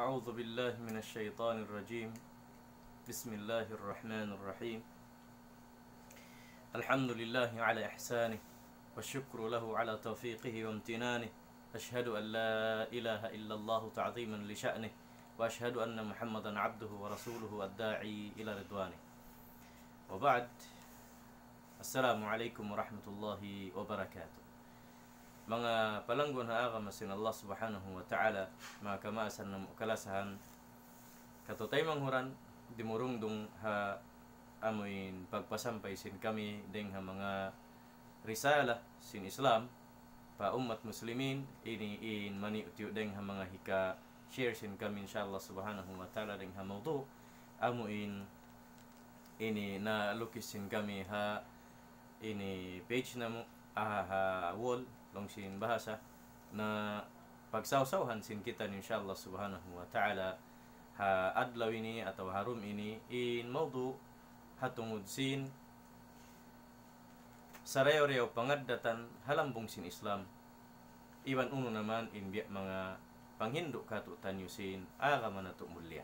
أعوذ بالله من الشيطان الرجيم. بسم الله الرحمن الرحيم. الحمد لله على إحسانه والشكر له على توفيقه وامتنانه. أشهد أن لا إله إلا الله تعظيما لشأنه، وأشهد أن محمدا عبده ورسوله الداعي إلى رضوانه. وبعد، السلام عليكم ورحمة الله وبركاته. Mga palanggon haaga masin Allah subhanahu wa ta'ala, mga kamaasan na kalasahan, katutay manghuran, dimurungdong ha amoyin pagpasampay sin kami deng ha mga risala sin Islam, pa umat muslimin, ini in mani utiyo deng ha mga hika share sin kami insyaAllah subhanahu wa ta'ala deng ha mawdu, amoyin ini na lukis sin kami ha ini page na mo, ha wall, long sin bahasa na pagsawsawhan sin kita insyaAllah subhanahu wa ta'ala ha adlaw ini atau harum ini in mawdu hatungod sin sarayo-rayo pangaddatan halambong sin Islam, iwan uno naman in biya mga panghindo kato tanyo sin agama na mulya.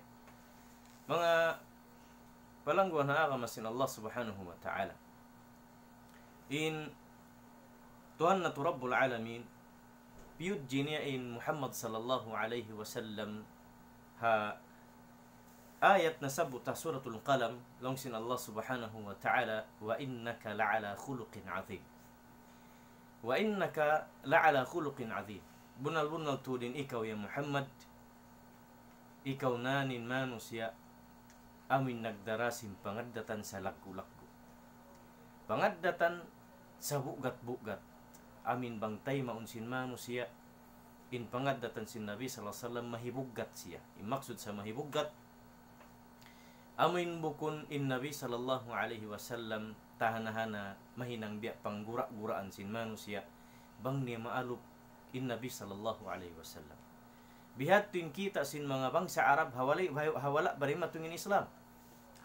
Mga palangguan na agama sin Allah subhanahu wa ta'ala, in Tuhan na Rabbul Alamin, piyud jinia in Muhammad sallallahu alaihi wasallam ha ayat na sabuta suratul Qalam, longsin Allah subhanahu wa ta'ala, wa innaka la'ala khuluqin azim. Wa innaka la'ala khuluqin azim. Bunal-bunal tudin ikaw ya Muhammad, ikaw nanin manusia, amin nagdarasin pangaddatan sa laggu-laggu. Pangaddatan sa bugat-bugat. Amin bangtay maunsin manusia, in pangaddatan sin Nabi sallallahu alaihi wasallam mahibuggat siya. Maksud sa mahibuggat, amin bukun in Nabi sallallahu alaihi wasallam tahanahana mahinang biya panggura-guraan sin manusia, bang niya maalup in Nabi sallallahu alaihi wasallam. Bihat tuin kita sin mga bangsa Arab hawala barimatungin Islam.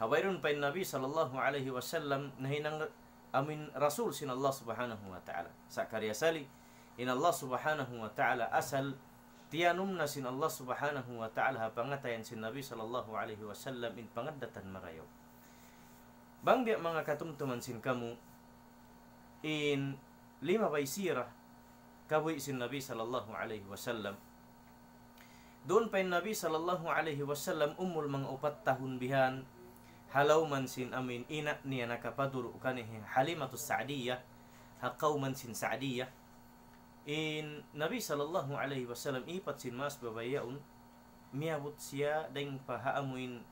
Hawairun pa in Nabi sallallahu alaihi wasallam nahinang amin rasul sin Allah subhanahu wa ta'ala. Sa karyasali in Allah subhanahu wa ta'ala asal tiyanum na sin Allah subhanahu wa ta'ala ha pangatayan sin Nabi sallallahu alaihi wasallam in pangaddatan marayaw. Bang biya mga katumtuman sin kamu in lima bay sirah kabuhi sin Nabi sallallahu alaihi wasallam. Doon pa in Nabi sallallahu alaihi wasallam umul mga 4 tahun bihan halaw man sin amin ina niya nakapaduro kanihi Halimatus Sa'diyah, hakaw man sin Sa'diyah. In Nabi sallallahu alaihi wasallam ipat sin mas babayaun, miyabot siya deng pahaamuin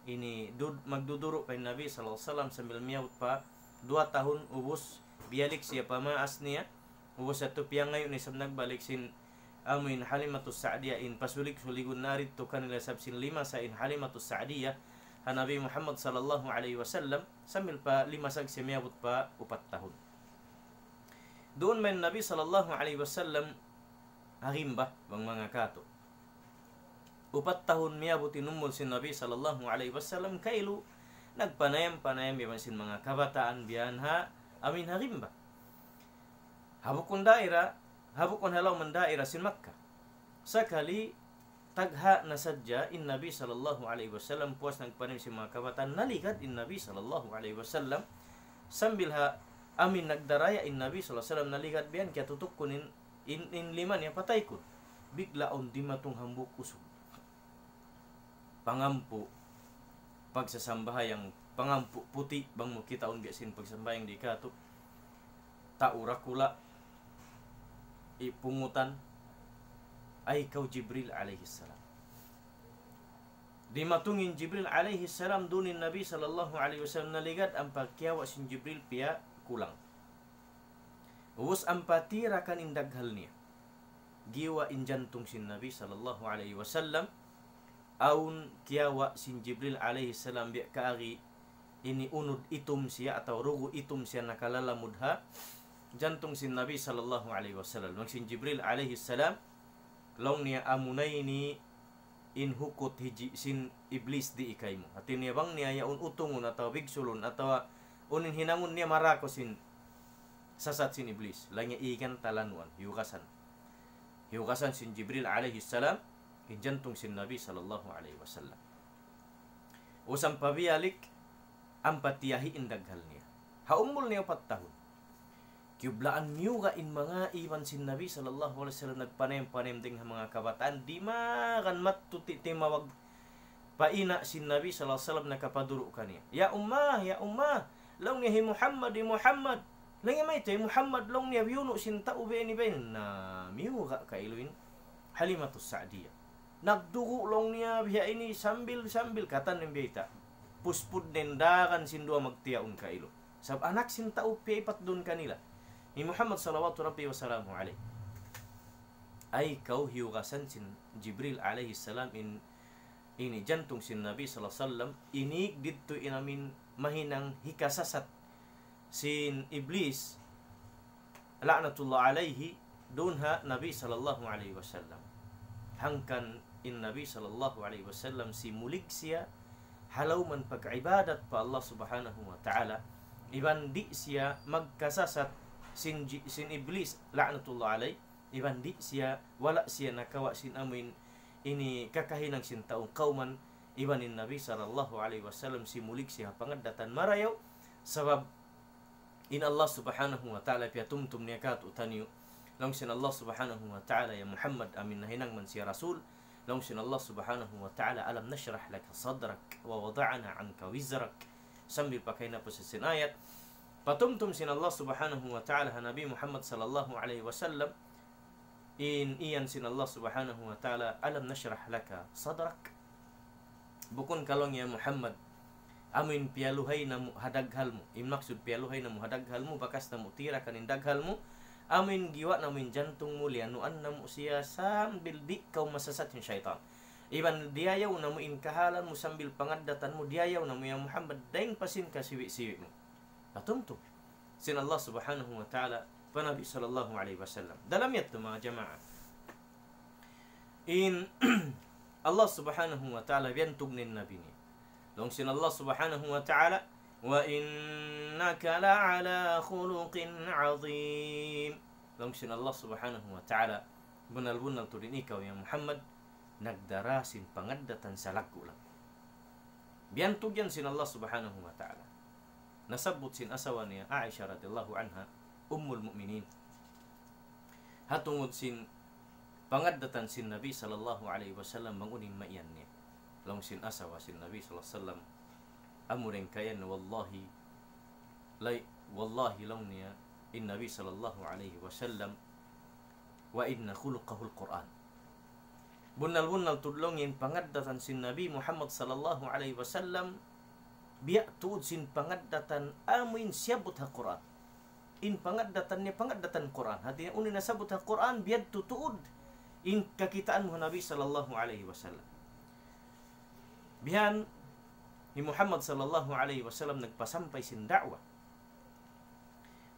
ini magduduro pa Nabi sallallahu alaihi wasallam sambil miyabot pa 2 tahun ubos bialik siya pamaas niya ubos ato piyang ngayon isang nagbalik sin amuin Halimatus Sa'diyah in pasulik-suligun narito kanila sabsin 5 sa in Halimatus Sa'diyah ha Nabi Muhammad sallallahu alaihi wasallam sambil pa 5 sag siya miyabot pa 4 tahun. Doon man Nabi sallallahu alaihi wasallam harimba bang mga kato 4 tahun miyabot inumol si Nabi sallallahu alaihi wasallam kailu nagpanayam-panayam yaman sin mga kabataan biyan ha amin harimba habukon daira habukon halaw man daira sin Makkah sakali tagha na sadya in Nabi sallallahu alaihi wasallam puas nagpanim si mga kabataan naligad in Nabi sallallahu alaihi wasallam sambil ha amin nagdaraya in Nabi sallallahu alaihi wasallam naligad biyan kaya tutok kunin in liman ya patay ko bigla on di matong hambuk usog pangampu pagsasambahayang pangampu puti bang mo kita on biasin pagsambayang di kato taurakula ipungutan ay ikaw Jibril alaihi salam. Di matungin Jibril alaihi salam dunin Nabi sallallahu alaihi wasallam naligad ang pagkiyawa sin Jibril piya kulang. Ubos ang patira kan indaghal niya. Giwa injantong sin Nabi sallallahu alaihi wasallam aun kiyawa sin Jibril alaihi salam biya kaagi ini unod itum siya atau rugo itum siya nakalalamudha jantong sin Nabi sallallahu alaihi wasallam. Nang sin Jibril alaihi salam long niya amunay ni in hukot hiji sin iblis di ikay mo. At niya bang niya yaun utungon atau bigsulon atau unin hinangon niya marako sin sasat sin iblis. Lang niya ikan talanuan, hiukasan sin Jibril alaihi salam injantong sin Nabi sallallahu alaihi wasallam. Usang pabiyalik ang patiyahi indaghal niya. Haumol niya 4 tahun. Kiblaan niyo ga in mga iwan sin Nabi sallallahu alaihi wasallam nagpanem-panem ding mga kabataan di makan matuti timawag paina sin Nabi sallallahu alaihi wasallam nakapaduro kaniya. Ya ummah, long niya Muhammad, Muhammad. Lang may tay Muhammad long niya yuno sin tao ni ben na miyo ga kailuin Halimatus Sa'diyah. Nagdugo long niya biya ini sambil katan ng biyita. Puspud nendakan sin dua magtiyaon kailo. Sab anak sin tao pipat dun kanila. Ni Muhammad sallallahu rabbi wa salamu alaihi. Ay kau hiugasan sin Jibril alaihi salam ini jantung sin Nabi sallallahu alaihi wasallam ini dito inamin mahinang hikasasat sin Iblis la'natullah alaihi dunha Nabi sallallahu alaihi wasallam. Hangkan in Nabi sallallahu alaihi wasallam si mulig siya halaw man pag-ibadat pa Allah subhanahu wa ta'ala iban di siya magkasasat sin Iblis la'natullah alaihi iban di siya wala siya nakawa sin amin ini kakahinang sin taong kauman iban in Nabi sallallahu alaihi wasallam si mulig siya pangadatan marayaw sabab in Allah subhanahu wa ta'ala piatumtum niya kat utaniyo long sin Allah subhanahu wa ta'ala ya Muhammad amin nahinang man siya rasul long sin Allah subhanahu wa ta'ala alam nashrah laka sadrak wa wada'na anka wizrak sambil pakai na po sa sinayat patumtum sin Allah subhanahu wa ta'ala ha Nabi Muhammad sallallahu alaihi wasallam in iyan sin Allah subhanahu wa ta'ala alam nashrah laka sadrak bukon kalong ya Muhammad amin pialuhay na mo hadaghal mo maksud pialuhay na mo hadaghal mo bakas na mo tira kanin daghal mo amin giwa na mo jantung mo lianuan na mo siya sambil di kau masasat yung syaitan iban diayaw na mo inkahalan mo sambil pangadatan mo diayaw na mo ya Muhammad daing pasin ka siwi-siwi mo atumtum sin Allah subhanahu wa ta'ala pa Nabi sallallahu alaihi wasallam dalam yat mga jamaah in Allah subhanahu wa ta'ala biyantog nin nabi niya long sin Allah subhanahu wa ta'ala wa innaka la'ala khuluqin azim long sin Allah subhanahu wa ta'ala bunal-bunal to din ikaw ya Muhammad nagdarasin pangadatan sa lago lang biyantog yan sin Allah subhanahu wa ta'ala nasabot sin asawa niya Aisha radhiyallahu anha ummul mu'minin hatungod sin pangadatan sin Nabi sallallahu alaihi wasallam manguning maiyan niya long sin asawa sin Nabi sallallahu alaihi wasallam amuring kayan wallahi long niya in Nabi sallallahu alaihi wasallam wa inna khuluqahu al-Quran bunal tudlongin pangadatan sin Nabi Muhammad sallallahu alaihi wasallam biya tuod sin pangadatan amin siyabot ha Quran in pangadatan niya pangadatan Quran hati niya unin nasabot ha Quran biyad tutuod in kakitaan mo Nabi sallallahu alaihi wasallam bihan ni Muhammad sallallahu alaihi wasallam nagpasampay sin da'wa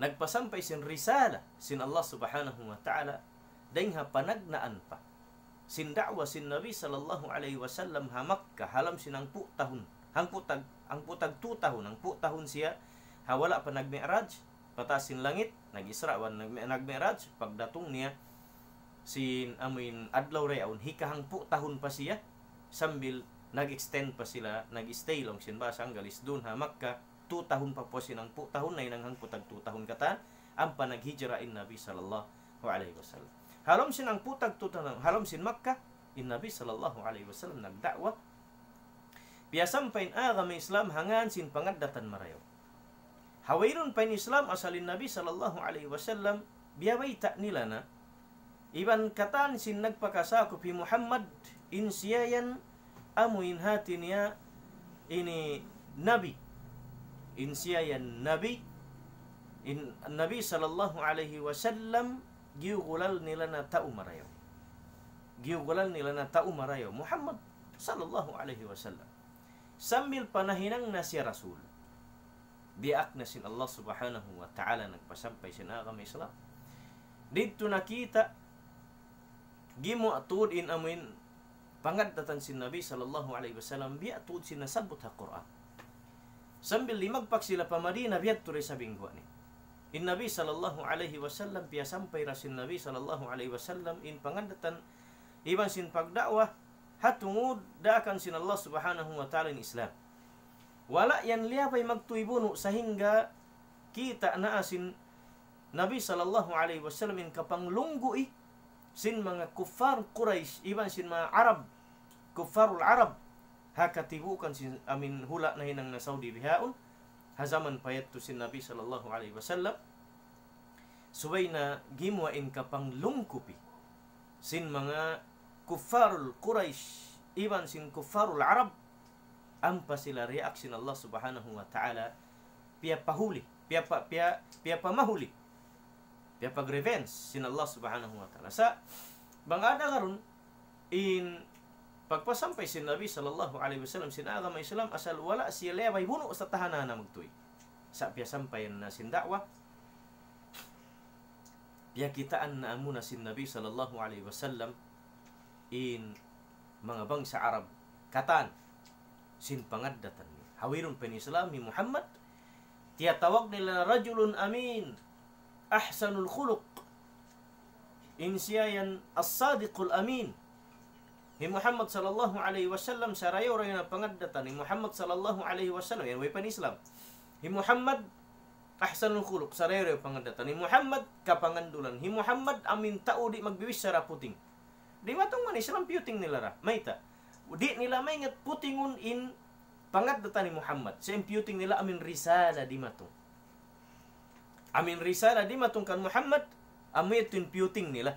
nagpasampay sin risala sin Allah subhanahu wa ta'ala dayng panagnaan pa sin da'wa sin Nabi sallallahu alaihi wasallam ha Makkah halam sinang tahun ang putag 2 tahun ang tahun siya hawala pa nagmi'raj patasin langit nag-Isra wan nagmi'raj pagdatong niya sin amin adlaw rayon hikahang tahun pa siya sambil nag-extend pa sila nag-stay long sin basang galis dun ha Makkah 2 tahun pa po sinang tahun na inang putag 2 tahun kata ang panaghijra in Nabi sallallahu alaihi wasallam halom sin ang putag 2 tahun halom sin Makkah in Nabi sallallahu alaihi wasallam nagda'wa biasam pain agama Islam hangan sin pangadatan marayo hawairon pain Islam asalin Nabi sallallahu alaihi wasallam biyaway ta nila na iban katan sin nagpakasakop hi Muhammad in siyayan amuin hati niya ini Nabi in siyayan Nabi in Nabi sallallahu alaihi wasallam giugulal nila na tao marayo Muhammad sallallahu alaihi wasallam sambil panahinang na siya Rasul biak na sin Allah subhanahu wa ta'ala nagpasampay sin agama Islam dito nakita gimo atud in amin pangadatan sin Nabi sallallahu alaihi wasallam biya atud sin nasabot ha Quran sambil limagpak sila pa Madina biya tuloy sa bingwa ni in Nabi sallallahu alaihi wasallam biya sampay ra sin Nabi sallallahu alaihi wasallam in pangadatan iban sin pagdakwa hatungod dakan sin Allah subhanahu wa ta'ala in Islam. Wala yan liyabay magtuybuno sa hingga kita na asin Nabi sallallahu alaihi wasallam in kapanglunggoy sin mga kuffar Quraysh, iban sin mga Arab, kuffarul Arab, hakatibukan sin amin hula na hinang na Saudi bihaon, hazaman payat to sin Nabi sallallahu alaihi wasallam, subay na gimwa in kapanglungkupi sin mga kuffarul Quraysh, iban sin kuffarul Arab, ampa sila reaksyon Allah subhanahu wa ta'ala, piya pahuli, piya pamahuli, piya pag-revenge sin Allah subhanahu wa ta'ala. Sa bangada karon in pagpasampay sin Nabi sallallahu alaihi wasallam sin agama Islam, asal wala siya leway buno sa tahanan na magtuy. Sa piya sampayan na sin da'wa, piya kitaan na amuna sin Nabi sallallahu alaihi wasallam in mga bangsa Arab katan sin pangaddatan ni hawirun pen Islam ni Muhammad, tiyatawag nila na rajulun amin ahsanul khuluq, in siya yan as-sadiqul amin. Ni Muhammad sallallahu alaihi wasallam sarayo rayo na pangaddatan ni Muhammad sallallahu alaihi wasallam yan way pen Islam. Ni Muhammad ahsanul khuluq, sarayo rayo pangaddatan ni Muhammad kapangandulan. Ni Muhammad amin tao di magbiwis sara puting. Di matong man Islam puting nila ra. Mayta. Di nila may ngat putingun in pangaddatan ni Muhammad. Sa imputing nila amin risala di matong. Amin risala di matong kan Muhammad, amin ito imputing nila.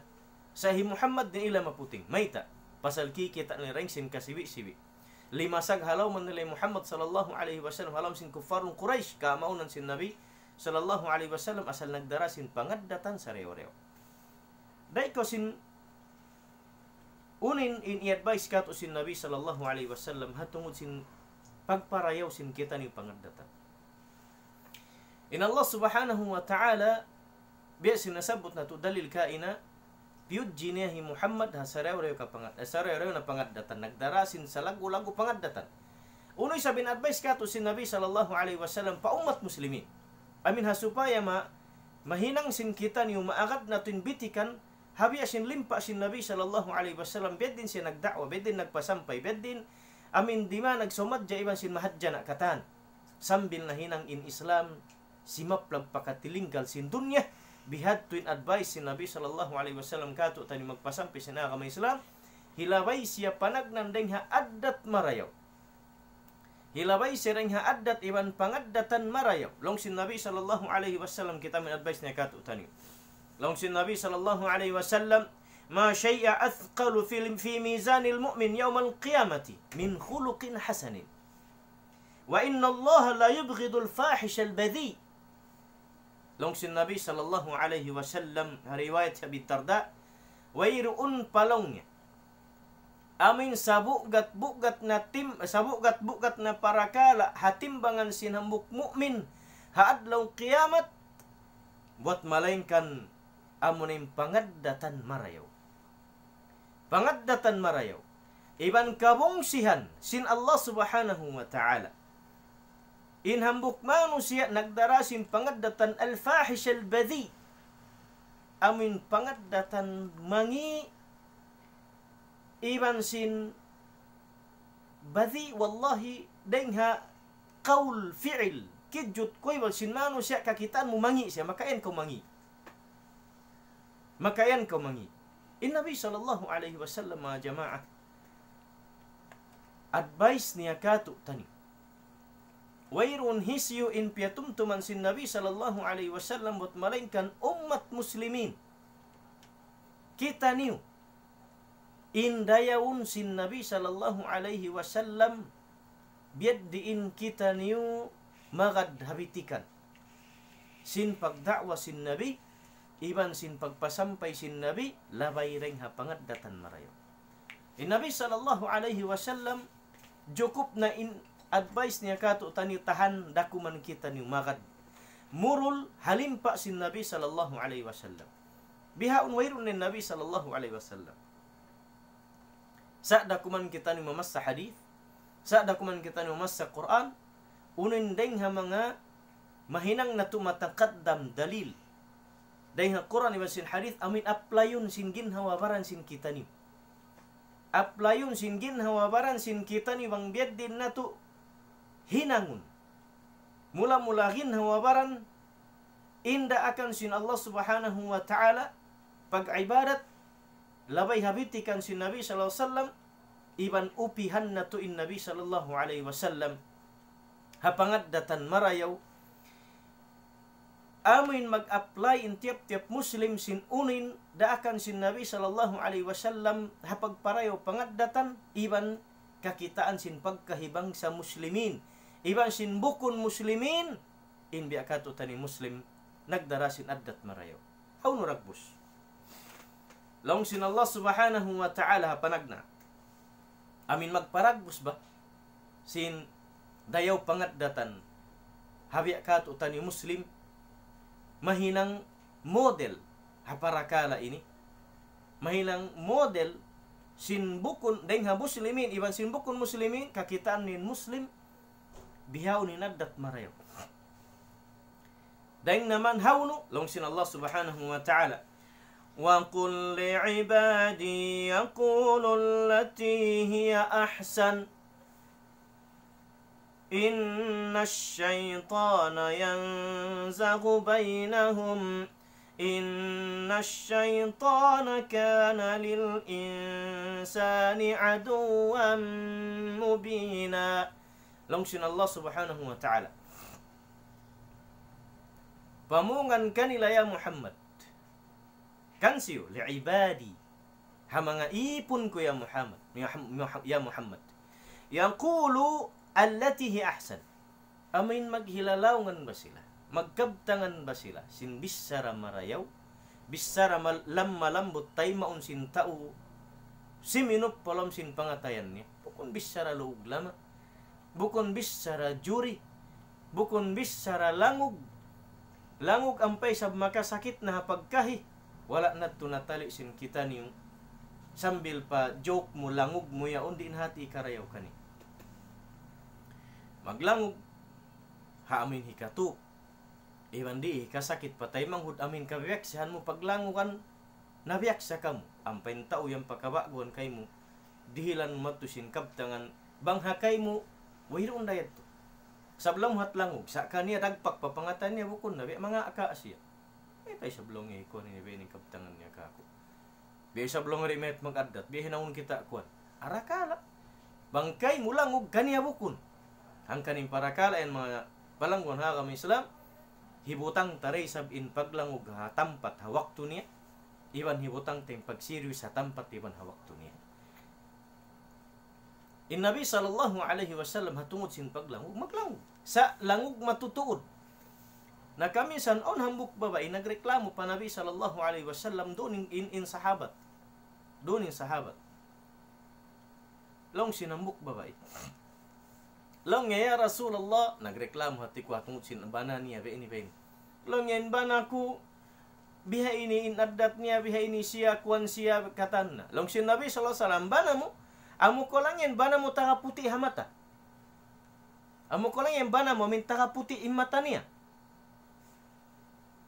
Sa hi Muhammad din ila maputing. Mayta. Pasal kikita nila rin sin kasibi-sibi. Limasag halaw man nila Muhammad sallallahu alaihi wasallam, halaw sin kuffarun Quraysh, kaamaunan sin Nabi sallallahu alaihi wasallam, asal nagdara sin pangaddatan sa reyo-reyo. Dahil ko sin unin in i-advise ka to sin Nabi sallallahu alaihi wasallam hatungod sin pagparayaw sin kita ni pangaddatan. In Allah subhanahu wa ta'ala biya sinasabot na to dalil kaina piyud jiniyahi Muhammad hasarayo na pangaddatan, nagdarasin sa lagu-lagu pangaddatan. Unoy sabin advice ka to sin Nabi sallallahu alaihi wasallam pa umat muslimin. Amin hasupaya mahinang sin kita niyo maagad na bitikan habi asin limpa sin Nabi sallallahu alaihi wasallam, bed din siya nagda'wa, bed din nagpasampay, bed din amin dima nagsumadja iban sin mahadja na katan. Sambil na hinang in Islam simaplag pakatilinggal sin dunya, bihad tuin advice sin Nabi sallallahu alaihi wasallam kato tani magpasampay sin agama Islam, hilabay siya panagnandeng ha addat marayaw. Hilabay siya ring ha addat iban pangaddatan marayaw. Long sin Nabi sallallahu alaihi wasallam kita min advice niya kato tani. Long sin Nabi sallallahu alaihi wasallam, ma syai'a athqalu fi mizanil mu'min yawmal qiyamati min khuluqin hasanin. Wa inna Allah la yubghidul fahisha al-badhi. Long sin Nabi sallallahu alaihi wasallam, riwayat sa Abi Darda, wayruun palongnya amin sabugat-bugat na parakala hatimbangan sinambuk mukmin haadlaw kiamat buat malainkan amunin pangaddatan marayaw. Pangaddatan marayaw iban kabungsihan sin Allah subhanahu wa ta'ala. In hambuk manusia nagdarasin pangaddatan al-fahish al-badhi, amin pangaddatan mangi iban sin badhi wallahi dengha qaul fi'il kidjut koy wal sin manusia kakitaan mo mangi siya makayan ko mangi. Makayan ko mangi. In Nabi sallallahu alaihi wasallam mga jamaah advice niya kato tani. Wayrun hisyu in piyatumtuman sin Nabi sallallahu alaihi wasallam bot malainkan umat muslimin. Kita niyo in dayawun sin Nabi sallallahu alaihi wasallam biyad diin kita niyo magad habitikan. Sin pagdakwa sin Nabi, iban sin pagpasampay sin Nabi, labay ring hapangaddatan marayo. In Nabi sallallahu alaihi wasallam jukup na in advice niya kato tani tahan dakuman kita ni magad. Murul halimpa sin Nabi sallallahu alaihi wasallam. Bihaun wairun ni Nabi sallallahu alaihi wasallam. Sa dakuman kita ni mamassa hadith, sa dakuman kita ni mamassa Quran, unin deng ha mga mahinang na tumatakaddam dalil. Deng ha Quran iban sin hadith amin applyon sin ginhawabaran sin kita ni. Aplayon sin ginhawabaran sin kita ni bang biad din na to hinangun. Mula-mula ginhawabaran inda akan sin Allah subhanahu wa ta'ala pag-ibadat labay habitikan sin Nabi sallallahu alaihi wasallam iban upihan na to in Nabi sallallahu alaihi wasallam hapangad datan marayaw amin mag-apply in tiap-tiap Muslim sin unin daakan sin Nabi sallallahu alaihi wasallam hapagparayo pangaddatan iban kakitaan sin pagkahibang sa muslimin iban sin bukon muslimin in biakato tani muslim nagdara sin addat marayo haw no ragbus long sin Allah subhanahu wa ta'ala panagna amin magparagbus ba sin dayaw pangaddatan habiakato tani muslim mahinang model haparakala ini mahinang model sin bukon deng ha muslimin iban sin bukon muslimin kakitaan nin muslim bihaw ni naddat marayo deng naman hawno long sin Allah subhanahu wa ta'ala wa qul li'ibadi yaqulu allati hiya ahsan inna ash-shaytana yanzaghu bainahum inna ash-shaytana kana lil insani aduwwan mubina long sin Allah subhanahu wa ta'ala pamungan kanila ya Muhammad kansiyo li'ibadi ha mga ipon ko ya Muhammad ya Muhammad yaqulu allati hi ahsan amin maghilalawngan ba sila magkabtangan ba sila sin bisara marayaw bisara malambot tay maun sin tao siminop palom sin pangatayan niya bukon bisara luog lama bukon bisara juri bukon bisara langug ampay sa makasakit na pagkahi wala na tunatali sin kita niyo sambil pa joke mo langug mo yaon din hati karayaw kani maglangog haamin hikatu iwan di kasakit patay manghud amin kabiyaksihan mo paglangugan nabiyaksa ka mo ampay tao yung pakabaguan kay mo dihilan matusin kabtangan banghakay mo wayroon dayat to sablang hatlangog sa kaniya dagpak papangatan niya bukon na mga akaasya kay sablong ko ni bening kabtangan niya kako biya sablong rimet magaddat biya hinawon kita kuan arakala bangkay mulangog kaniya bukon ang kaning parakala en mga palanggon ha kami Islam hibutang taray sabin paglangog ha tampat ha waktu niya iwan hibutang ting pagsirius sa tampat iwan ha waktu niya in Nabi sallallahu alaihi wasallam hatungod sin paglangog maglangog sa langog matutuod na kami sanon hambuk babae nagreklamo pa Nabi sallallahu alaihi wasallam doon in sahabat doon in sahabat long sinambuk babae long ya Rasulullah nagreklamo hati ko hatungod sin bana niya be ini long yan bana ko biha ini inaddat niya biha ini siya kuan siya katanna long sin Nabi sallallahu alaihi wasallam bana mo amo ko lang yan bana mo taka puti hamata amo ko lang yan bana mo min taka puti imata niya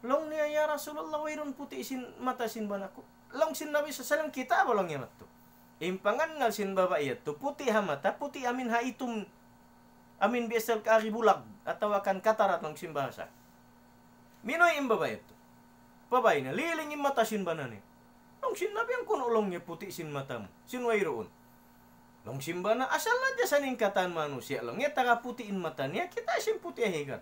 long niya ya Rasulullah wayron puti sin mata sin bana ko long sin Nabi sallallahu alaihi wasallam kita balong yamat to impangan ngal sin babae to puti hamata puti amin ha itum amin biasal kaari bulag atau akan katarat ng simbahasa. Minoy imbabay ito. Pabay na, liling yung mata sin banane. Nung sinabi ang kunulong niya puti sin mata mo. Sinway roon. Nung simba na, asal na dyan sa ningkatan manusia lang. Nga taga puti in mata niya, kita sin puti ahigan.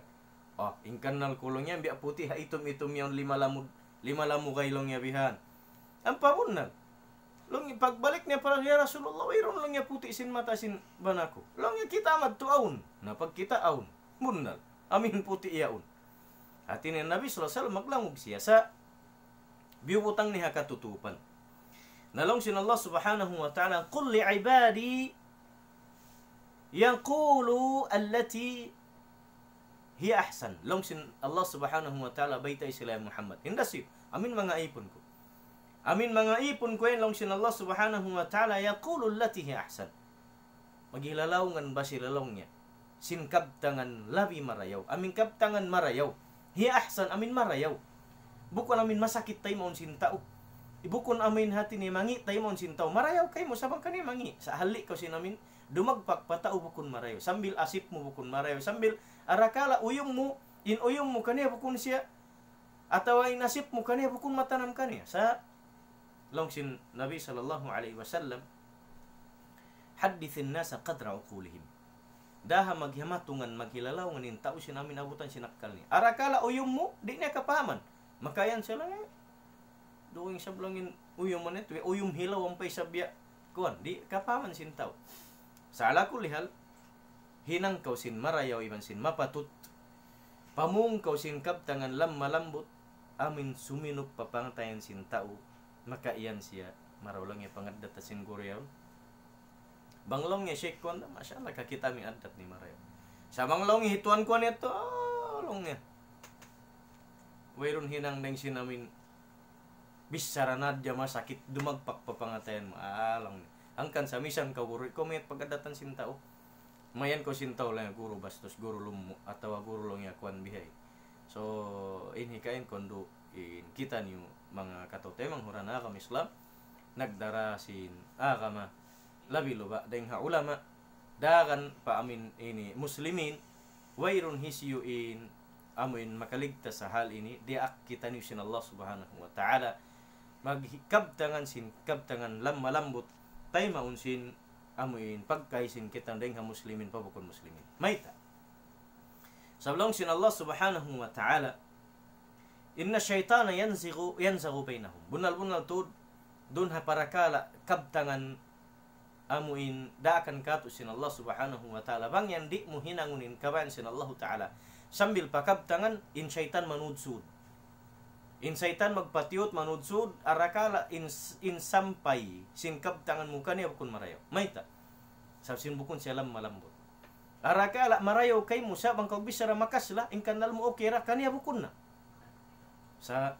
Ingkan nal kulong niya, biya puti ha itom-itom yung lima lamu kailong niya bihan. Ang pabunan. Long pagbalik niya para ya Rasulullah wayron lang niya puti sin mata sin banako. Long niya kita madtuaon. Na pagkita aon. Munal. Amin puti iyaon. At ini Nabi sallallahu alaihi wasallam maglangog siya sa biubutang niya katutupan. Nalong sin Allah subhanahu wa ta'ala qul li ibadi yaqulu allati hiya ahsan. Long sin Allah subhanahu wa ta'ala baytay sila Muhammad. Indasi amin mga ipon ko. Amin mga ipon ko yan long sin Allah subhanahu wa ta'ala yaqulu allati hiya ahsan. Maghilalawgan ba sila long niya? Sin kabtangan labi marayaw. Amin kabtangan marayaw. Hiya ahsan amin marayaw. Bukan amin masakit tayo maun sin tao. ibukon amin hati ni mangi tayo mon sintaw marayaw kay mo sabang kani mangi sa hali ko sinamin dumagpak patao bukon marayaw sambil asip mo bukon marayaw sambil arakala uyong mo inuyong mo kaniya bukon siya atawa inasip mo kaniya bukon matanam kaniya sa longsin Nabi sallallahu alaihi wasallam haddithin nasa qadra uqulihim daha maghamatungan maghilalaw nganin tao sinamin abutan sinakal ni arakala uyong mo di niya kapahaman makayan sila doing sablangin uyong man ito uyong hilaw ang pay sabya kuan di kapaman sintaw sa ala ko lihal hinang kaw sin marayaw iban sin mapatut pamung kaw sin kaptangan lam malambot amin suminop papantayan sin tao makaiyan siya maraw lang pangaddat sin guryaw banglong niya shake kuan masyaallah kakita mi adat ni marayaw sa banglong hituan kuan ito long niya wayron hinang deng sinamin bisara nadya masakit dumagpak papangatayan mo alang angkan sa misan ka guro comment pagdatan sin tao mayan ko sin tao lang guro bastos guro lumo atawa guro long yakuan bihay so ini kain kondo in kita niyo mga katotemang hurana kam Islam nagdara sin kama labi loba deng ha ulama dagan pa amin ini muslimin wayron hisyu in amin makaligtas sa hal ini dia kita niyo sin Allah subhanahu wa ta'ala magkabtangan sin kabtangan lam malambot tay maunsin amuin pagkaisin kitang deng ha muslimin pabukon muslimin maita sablong sin Allah subhanahu wa ta'ala inna syaitana yanzighu bainahum bunal tud dun ha parakala kabtangan amuin daakan katu sin Allah subhanahu wa ta'ala bang yan di mo hinangunin kaban sin Allah ta'ala sambil pakabtangan in syaitan manudsud in syaitan magpatiot manudsud arakala in sampay sinkab tangan muka niya bukon marayaw maita sa sinbukon siya lam malambot arakala marayaw kay musa bang kagbisara makasla in kanal mo okera kaniya bukon na sa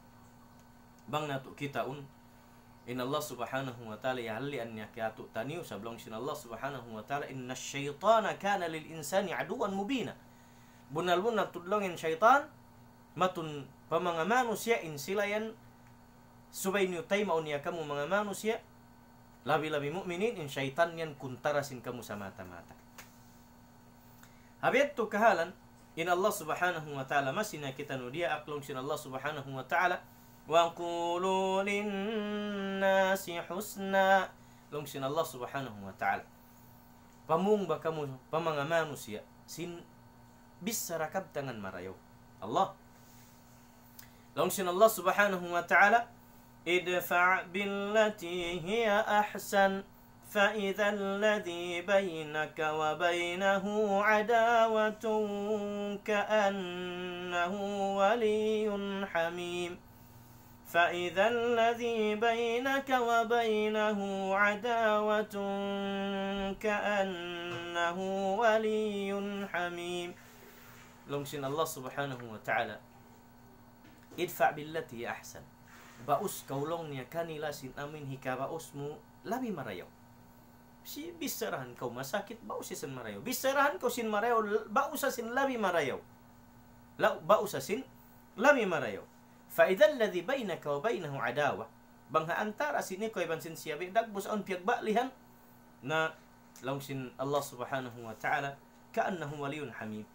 bang nato kita in Allah subhanahu wa ta'ala yahalli an yakatu taniyo sablong sin Allah subhanahu wa ta'ala inna syaitana kana lil insani aduwan mubina bunal tudlongin syaitan matun pamanga manusia in silayan subay niyo tay mauniya kamu mga manusia labi-labi mu'minin in syaitan yan kuntarasin kamu sa mata-mata habit to kahalan in Allah subhanahu wa ta'ala masina kita no dia aklong sin Allah subhanahu wa ta'ala wa qulu lin-nasi husna long sin Allah subhanahu wa ta'ala pamung ba kamu pamanga manusia sin bisarakab tangan marayaw Allah long sin Allah subhanahu wa ta'ala idfa' billati hiya ahsan fa idha alladhi bainaka wa bainahu adawatun ka'annahu waliyyun hamim fa idha alladhi bainaka wa bainahu adawatun ka'annahu waliyyun hamim long sin Allah subhanahu wa ta'ala idfa' billati ahsan baus kaulong niya kanila sin amin hikabaus mo labi marayaw si bisarahan kau masakit baus sin marayaw bisarahan kau sin marayaw baus sin labi marayaw baus sin labi marayaw fa idhal ladhi bainaka wa bainahu adawa bangha antara sini ko iban sin siya dagbos on piagbalihan na long sin Allah subhanahu wa ta'ala ka'annahu waliyun hamim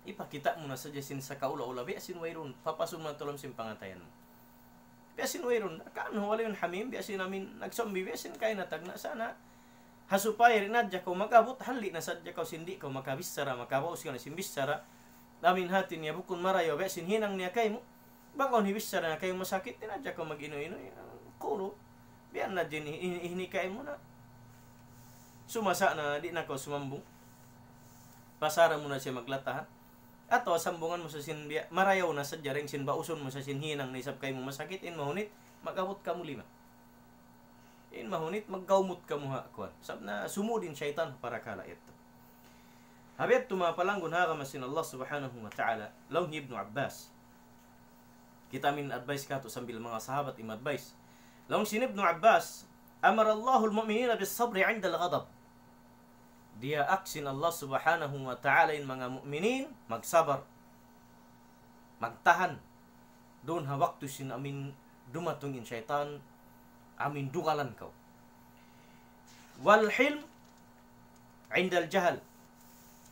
ipakita mo na sa jasin sa kaula-ula biasin wayrun papasun mo tulong sin pangatayan mo biasin wayrun kaano wala yun hamim biasin namin nagsombi biasin kayo natagna sana hasupay rinadya ko magabot hali na sadya ko sindi ko makabisara makabaus ka na simbisara namin hatin niya bukon marayo biasin hinang niya kayo mo bakon hibisara na kayo masakit tinadya ko mag-ino-ino kulo biyan na din hinikay mo na sumasa na di na ko sumambong pasara mo na siya maglatahan ato sambungan mo sa sinbiya marayaw na sa jaring sinbauson mo sa sinhinang na isap kayo mo masakit in mahunit magabot ka mo lima in mahunit magkaumot ka mo ha kuan sab na sumudin syaitan para kala ito habit tumapalanggon ha kamasin Allah subhanahu wa ta'ala law Ibn Abbas kita min advice ka to sambil mga sahabat im advice law sin Ibn Abbas amara Allahul mu'minina bis sabri 'inda al-ghadab dia aksin Allah subhanahu wa ta'ala in mga mu'minin magsabar magtahan doon ha waktu sin amin dumatungin syaitan amin dugalan kau. Wal hilm indal jahal.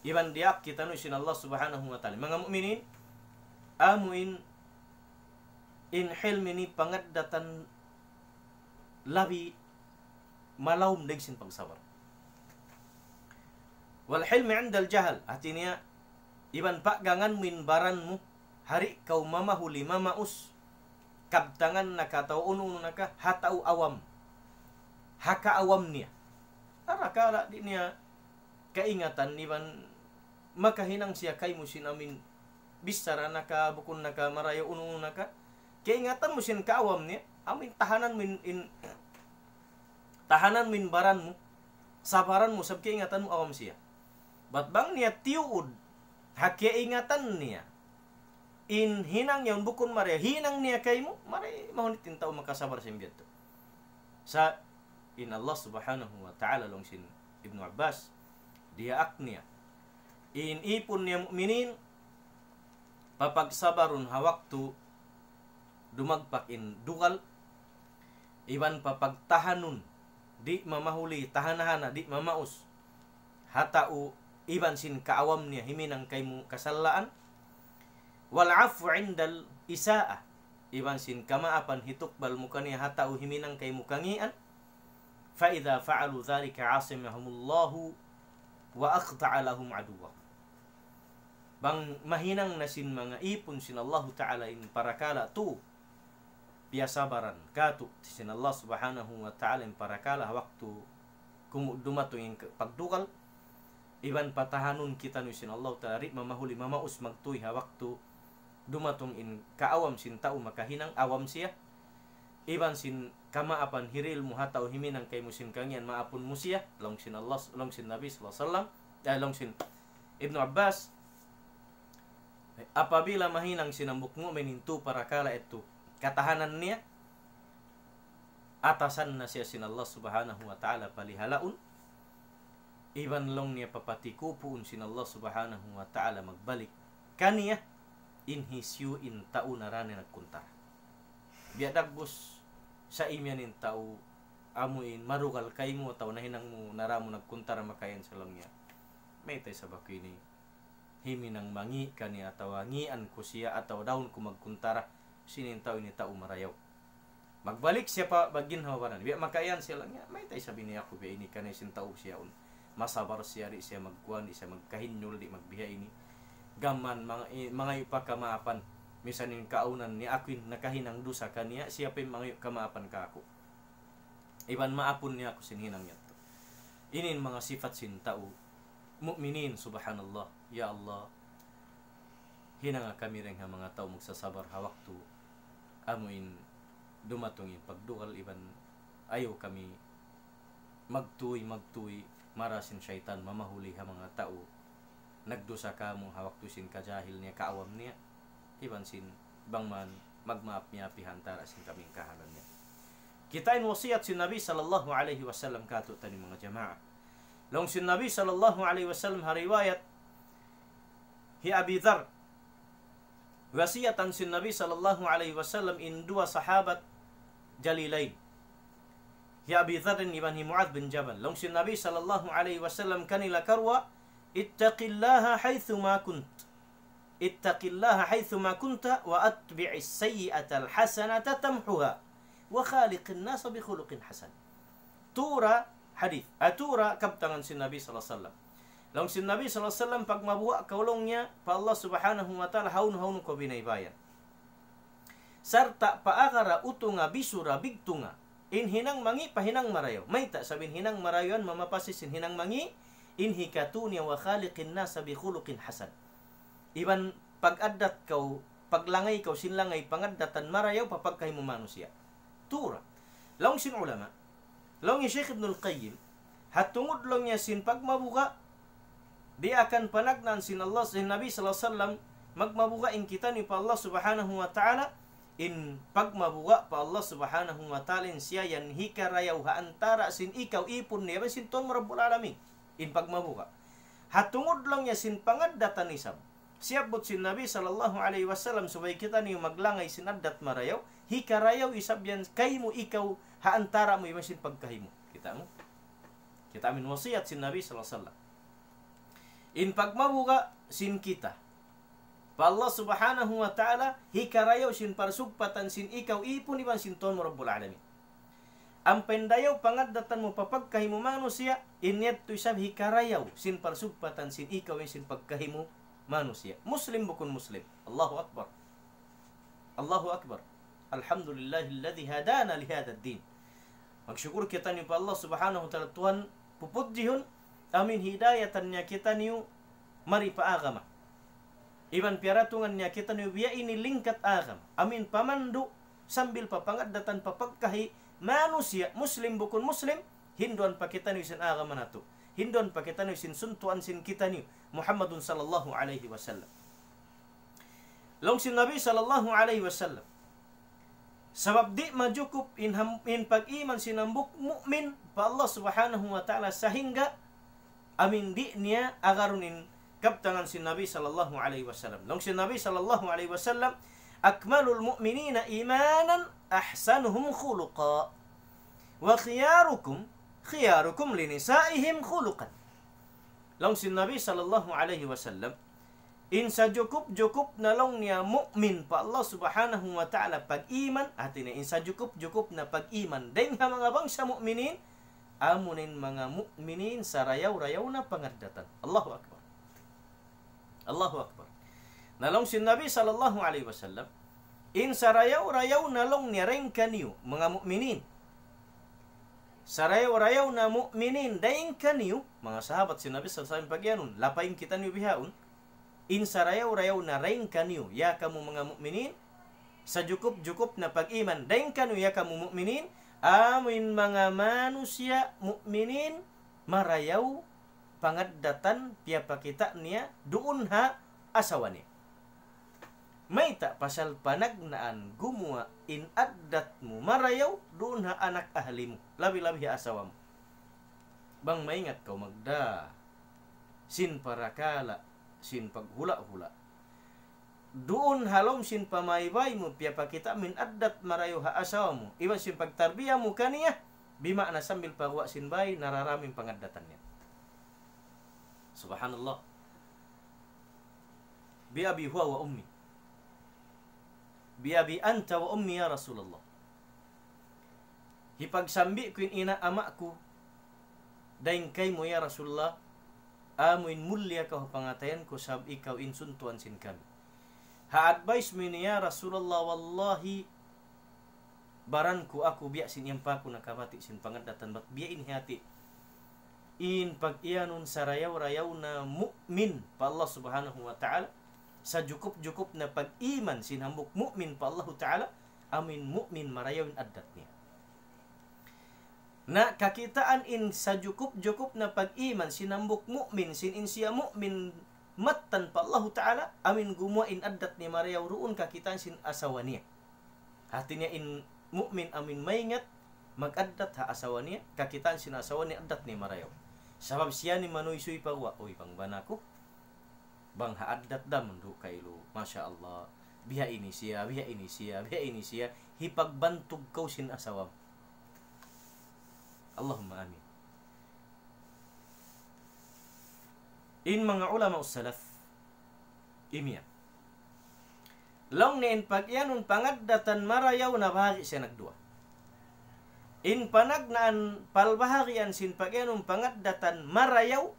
Iban diak kita nusin Allah subhanahu wa ta'ala. Mga mu'minin, amuin in hilm ini pangaddatan labi malawm degsin pagsabar. Wal hilm indal jahal. Artinya, iban pakgangan min baranmu, hari kau mamahuli mamaus, kabtangan naka tau unung naka hatau awam. Haka awam niya. Arakala di niya kaingatan iban makahinang siya kay musin amin bisara naka bukun naka marayo unung naka kaingatan musin kaawam niya amin tahanan min baran mo sabaran mo sab kaingatan mo awam siya batbang niya tiud hakiingatan niya in hinang yon bukun marayo hinang niya kay mo maray mahunitin tao makasabar sa imbiyat sa in Allah subhanahu wa ta'ala longsin Ibnu Abbas dia aknia in ipun niya mu'minin papagsabarun hawaktu dumagpak in dugal iban papagtahanun di mamahuli tahanahana di mamaus hatau iban sin kaawam niya himinang kay mu kasalaan wal afu indal isaa iban sin kamaapan hitukbal mukaniya hatau himinang kay mukangian fa idza fa'alu dhalika asimahumullahu wa aqta'a lahum aduwwa. Bang mahinang na sin mga ipon sin Allah Ta'ala in parakala tu piyasabaran katu sin Allah Subhanahu wa Ta'ala in parakala waktu dumato in pagdukal iban patahanun kita ni sin Allah Ta'ala ri mamahuli mamaus magtuy ha waktu dumatong in kaawam sin tao makahinang awam siya iban sin kamaapan hiril muhataw himinang kay musin kangian maapun musya long sin Allah long sin Nabi sallallahu alaihi wasallam long sin Ibnu Abbas apabila mahinang sinambuk mo menintu para kala itu katahanan niya atasan na siya sin Allah subhanahu wa ta'ala palihalaun iban long niya papatikupuun sin Allah subhanahu wa ta'ala magbalik kaniya inhisyu in tao narane nagkuntar biadagbos sa imyanin tao amuin marugal kay mo tao nahinang mo naramo nagkuntar makayan sa lang niya may tay sa bakini himinang mangi kaniya tawangian ko siya ataw daon ko magkuntara sinin tao ini tao marayaw magbalik siya pa bagin hawaran biya makayan siya lang niya may tay sabi niya ako biya ini kanay sin tao siya masabar siya di siya magkuhan di siya magkahinyol di magbiya ini gaman mga ipakamaapan misan yung kaunan ni akin nakahinang dusa kaniya siya pa yung mga kamaapan ka ako iban maapon niya ako sinhinang niya to inin mga sifat sin tao mu'minin subhanallah ya Allah hinanga kami rin mga tao magsasabar hawak to amuin dumatong yung pagdukal iban ayaw kami magtuy marasin syaitan mamahuli ha mga tao nagdusa ka mong hawak to sin kajahil niya kaawam niya iban sin bangman magmaap niya pihantara sin kaming kahanan niya kita in wasiyat sin Nabi sallallahu alaihi wasallam kato tani mga jamaah long sin Nabi sallallahu alaihi wasallam hariwayat hi Abi Dhar wasiyatan sin Nabi sallallahu alaihi wasallam in dua sahabat jalilain hi Abi Dhar iban hi Mu'adh bin Jabal long sin Nabi sallallahu alaihi wasallam kanila karwa ittaqillaha haitsu ma kunt ittaqillaha haitsu ma kunta wa atbi'is sayyi'ata alhasanata tamhuha wa khaliqin nas bi khuluqin hasan tura hadith atura kabtangan sin Nabi sallallahu alaihi wasallam long sin Nabi sallallahu alaihi wasallam pag mabuha kaulongnya pa Allah subhanahu wa ta'ala haun ko binaybayan sarta paagara utunga bisura bigtunga in hinang mangi pahinang marayo may ta sabin hinang marayon mamapasis in hinang mangi in hikatunya wa khaliqin nas bi khuluqin hasan iban pag-addat kau paglangay kau sinlangay pangaddatan marayaw papagkay mo manusia tura long sin ulama long ni Sheikh Ibn al-Qayyim hatungod long niya sin pagmabuka di akan panagnan sin Allah sin Nabi sallallahu alaihi wasallam magmabuka in kita ni pa Allah subhanahu wa ta'ala in pagmabuka pa Allah subhanahu wa ta'ala in siya yan hikarayaw ha antara sin ikaw ipon niya sin ton rabbul alamin in pagmabuka hatungod lang niya sin pangaddatan isab siyabot sin Nabi sallallahu alaihi wasallam subay kita niyo maglangay sin addat marayaw hikarayaw isabyan kay mo ikaw haantara mo imasin pagkahimo. Kita mo? Kita amin wasiyat sin Nabi sallallahu alaihi wasallam. In pagmabuga sin kita. Pa Allah subhanahu wa ta'ala hikarayaw sin parsugpatan sin ikaw ipon iban sin ton mo Rabbul Alamin. Ang pendayaw pangadatan mo papagkahimo manusia inyat to isab hikarayaw sin parsugpatan sin ikaw sin pagkahimo manusia. Muslim bukun Muslim. Allahu Akbar. Allahu Akbar. Alhamdulillahilladzi hadana li hadzal din. Magsyukur kita ni pa Allah subhanahu wa ta'ala Tuhan pupudjihun amin hidayatan niya kita niyo mari paagama. Iban piaratungan niya kita niyo biya ini lingkat agam. Amin pamandu sambil papangadatan papagkahi manusia Muslim bukun Muslim hinduan pa kita niyo sin agama nato. Hinduan pa kita niyo sin suntuan sin kita niyo Muhammadun sallallahu alaihi wasallam. Long sin Nabi sallallahu alaihi wasallam. Sabab di majukup in pag-iman sinambuk mukmin pa Allah subhanahu wa ta'ala sehingga amin di niya agarunin kaptangan sin Nabi sallallahu alaihi wasallam. Long sin Nabi sallallahu alaihi wasallam akmalul mu'minina imanan ahsanuhum khuluqa wa khiyarukum linisaihim khuluqan. Long sin Nabi sallallahu alaihi wasallam insa jukup na long niya mu'min pa Allah subhanahu wa ta'ala pag-iman atin na insa jukup na pag-iman dahil nga mga bangsa mu'minin amunin mga mu'minin sa rayaw-rayaw na pangadatan. Allahu Akbar. Allahu Akbar. Nalong sin Nabi sallallahu alaihi wasallam insa rayaw-rayaw na long niya rin kaniyo mga mu'minin sa rayaw-rayaw na mu'minin dahil kaniyo mga sahabat sin Nabi sallallahu alaihi wasallam pagyanon lapayin kita niyo bihaon insa rayaw-rayaw na rain kanyo ya kamu mga mu'minin sa jukup na pag-iman dain kanyo ya kamu mu'minin amin mga manusia mu'minin marayaw pangaddatan piyapakita niya doon ha asawa niya. May ta pasal panagnaan gumawa in addat mo marayaw doon ha anak ahli mo labi-labi ha asawa mo. Bang maingat kau magda sin parakala sin paghula-hula. Doon halom sin pamaybay mo piyapakita min addat marayo ha asawa mo. Iwan sin pagtarbiya mo kaniya bima na sambil pagwa sin bay nararaming pangaddatan niya. Subhanallah. Bi abi huwa wa ummi. Bi abi anta wa ummi ya Rasulullah. Hipagsambi ko ina ama ko daing kay mo ya Rasulullah. Amuin mulya ka pangatayan ko sab ikaw insuntuan sin kami. Ha-advise mo niya Rasulullah wallahi baran ko ako biya sin iyang pa ko nakabati sin pangadatan bat biya inhati in pag-iyanon sa rayaw-rayaw na mu'min pa Allah subhanahu wa ta'ala sa jukup na pag-iman sinambok mu'min pa Allah ta'ala amin mu'min marayawin addat niya. Na kakitaan in sa jukup na pag-iman sinambok mu'min sin insiya mu'min matan pa Allah Ta'ala amin gumawa in addat ni Mariaw roon kakitaan sin asawa niya. Hati niya in mu'min amin maingat mag-addat ha asawa niya kakitaan sin asawa niya addat ni Mariaw. Sabab siya ni Manoy Suy pagwa oy pang banako bang ha addat damon do kaylo Masya Allah biha ini siya hipagbantog kaw sin asawa. Allahumma amin. In mga ulama salaf imiya long nin pagyanon pangaddatan marayaw na bahagi siya nagdua. In panagnaan palbahagian sin pagyanon pangaddatan marayaw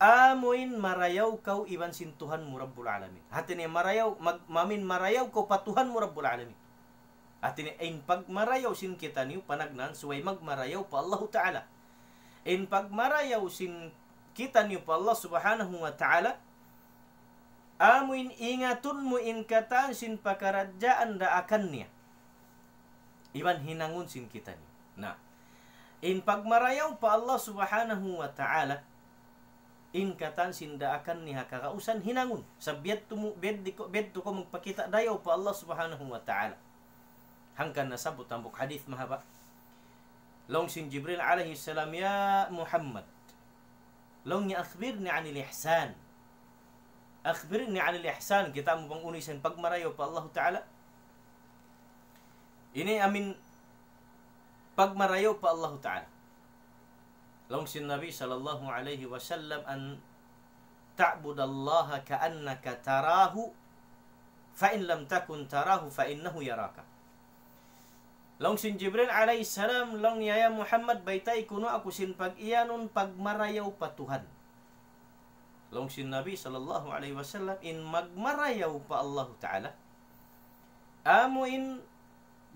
amuin marayaw kau iban sin Tuhan mo Rabbul Alamin. Hati ni marayaw mamin marayaw kau patuhan mo Rabbul Alamin. At in pagmarayaw sin kita niyo panagnan suway magmarayaw pa Allah Ta'ala. In pagmarayaw sin kita niyo pa Allah Subhanahu wa Ta'ala amuin ingatun mo in kataan sin pakaradyaan daakan niya. Iban hinangun sin kita niyo. Na in pagmarayaw pa Allah Subhanahu wa Ta'ala in kataan sin daakan niya kakausan hinangun. Sa bed to ko magpakita dayaw pa Allah Subhanahu wa Ta'ala. Hangkan nasabot ang hadith mahaba. Long sin Jibril alaihi salam ya Muhammad. Long niya akhbirni anil ihsan. Akhbirni anil ihsan. Kita mo bang unisan pagmarayo pa Allah Ta'ala. Ini amin pagmarayaw pa Allah Ta'ala. Long sin Nabi sallallahu alaihi wasallam an ta'budallaha ka'annaka tarahu fa in lam takun tarahu fa innahu yaraka. Long sin Jibril alaihi salam long yaya Muhammad baytay kuno ako sin pag-iyanon pagmarayaw pa Tuhan. Long sin Nabi sallallahu alaihi wasallam in magmarayaw pa Allah Ta'ala. Amo in